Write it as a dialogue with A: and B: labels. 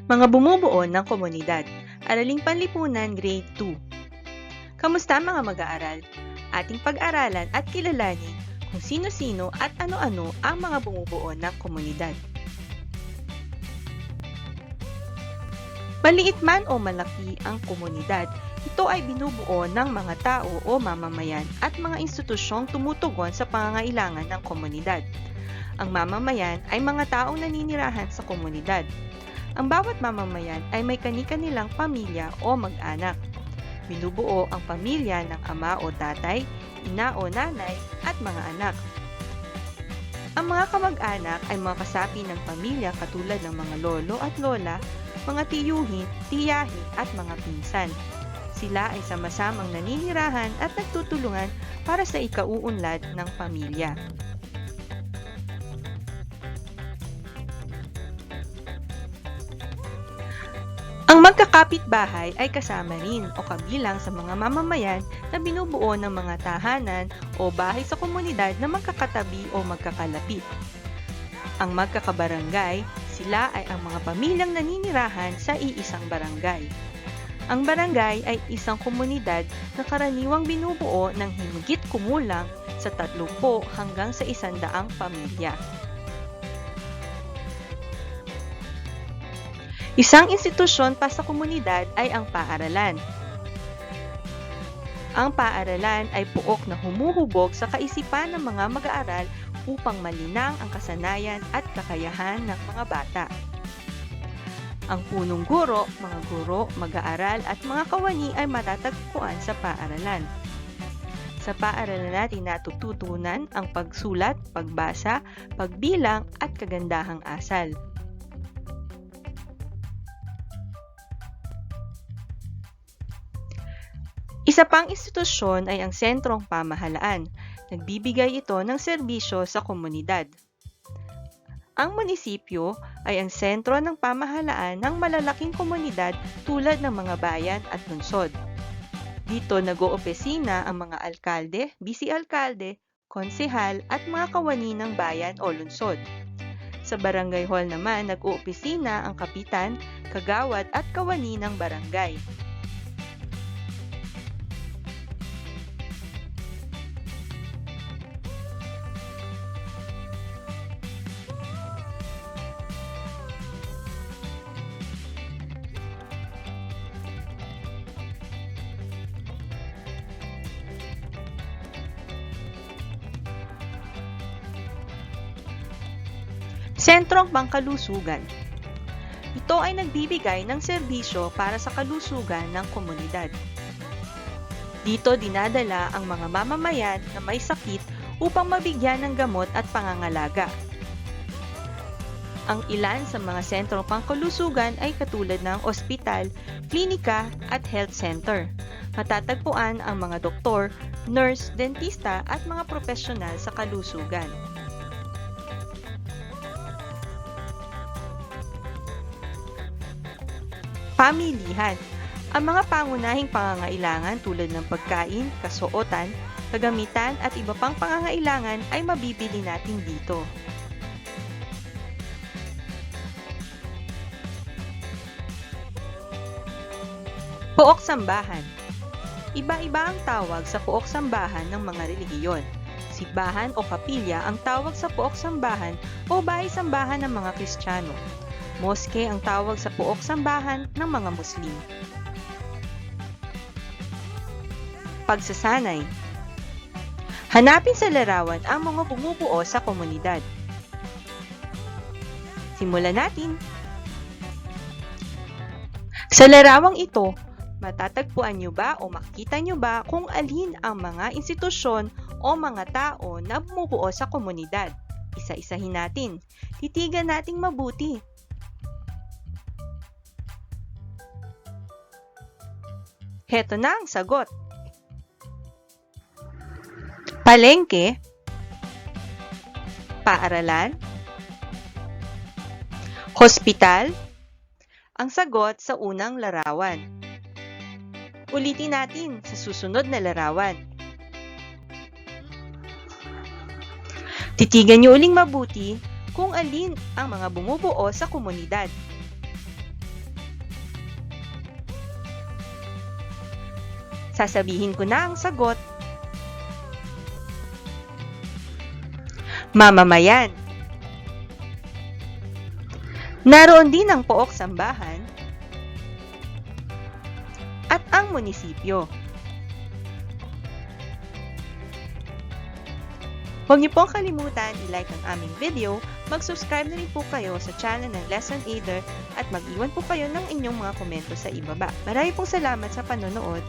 A: Mga bumubuo ng komunidad. Araling Panlipunan Grade 2. Kamusta mga mag-aaral? Ating pag-aralan at kilalanin kung sino-sino at ano-ano ang mga bumubuo ng komunidad. Maliit man o malaki ang komunidad, ito ay binubuo ng mga tao o mamamayan at mga institusyong tumutugon sa pangangailangan ng komunidad. Ang mamamayan ay mga taong naninirahan sa komunidad. Ang bawat mamamayan ay may kani-kanilang pamilya o mag-anak. Binubuo ang pamilya ng ama o tatay, ina o nanay, at mga anak. Ang mga kamag-anak ay mga kasapi ng pamilya katulad ng mga lolo at lola, mga tiyuhin, tiyahin, at mga pinsan. Sila ay sama-samang naninirahan at nagtutulungan para sa ikauunlad ng pamilya. Ang magkakapit-bahay ay kasama rin o kabilang sa mga mamamayan na binubuo ng mga tahanan o bahay sa komunidad na magkakatabi o magkakalapit. Ang magkakabarangay, sila ay ang mga pamilyang naninirahan sa iisang barangay. Ang barangay ay isang komunidad na karaniwang binubuo ng higit kumulang sa 30 hanggang sa 100 pamilya. Isang institusyon pa sa komunidad ay ang paaralan. Ang paaralan ay puok na humuhubog sa kaisipan ng mga mag-aaral upang malinang ang kasanayan at kakayahan ng mga bata. Ang punong guro, mag-aaral at mga kawani ay matatagpuan sa paaralan. Sa paaralan natin natututunan ang pagsulat, pagbasa, pagbilang at kagandahang asal. Isa pang institusyon ay ang sentrong pamahalaan. Nagbibigay ito ng serbisyo sa komunidad. Ang munisipyo ay ang sentro ng pamahalaan ng malalaking komunidad tulad ng mga bayan at lungsod. Dito nag-oopisina ang mga alkalde, bisi-alkalde, konsehal at mga kawani ng bayan o lungsod. Sa barangay hall naman nag-oopisina ang kapitan, kagawad at kawani ng barangay. Sentrong Pangkalusugan. Ito ay nagbibigay ng serbisyo para sa kalusugan ng komunidad. Dito dinadala ang mga mamamayan na may sakit upang mabigyan ng gamot at pangangalaga. Ang ilan sa mga sentrong pangkalusugan ay katulad ng ospital, klinika at health center. Matatagpuan ang mga doktor, nurse, dentista at mga profesional sa kalusugan. Pamilihan. Ang mga pangunahing pangangailangan tulad ng pagkain, kasuotan, kagamitan at iba pang pangangailangan ay mabibili natin dito. Pook Sambahan. Iba-iba ang tawag sa pook sambahan ng mga relihiyon. Simbahan o kapilya ang tawag sa pook sambahan o bahay-sambahan ng mga Kristiyano. Moske ang tawag sa pook sambahan ng mga Muslim. Pagsasanay. Hanapin sa larawan ang mga bumubuo sa komunidad. Simulan natin! Sa larawang ito, matatagpuan nyo ba o makikita nyo ba kung alin ang mga institusyon o mga tao na bumubuo sa komunidad? Isa-isahin natin. Titigan nating mabuti. Heto na ang sagot. Palengke, paaralan, hospital, ang sagot sa unang larawan. Ulitin natin sa susunod na larawan. Titigan niyo uling mabuti kung alin ang mga bumubuo sa komunidad. Sasabihin ko na ang sagot. Mamamayan. Naroon din ang pook sambahan at ang munisipyo. Huwag niyo pong kalimutan i-like ang aming video, mag-subscribe na rin po kayo sa channel ng Lesson Aider at mag-iwan po kayo ng inyong mga komento sa ibaba. Maraming pong salamat sa panonood.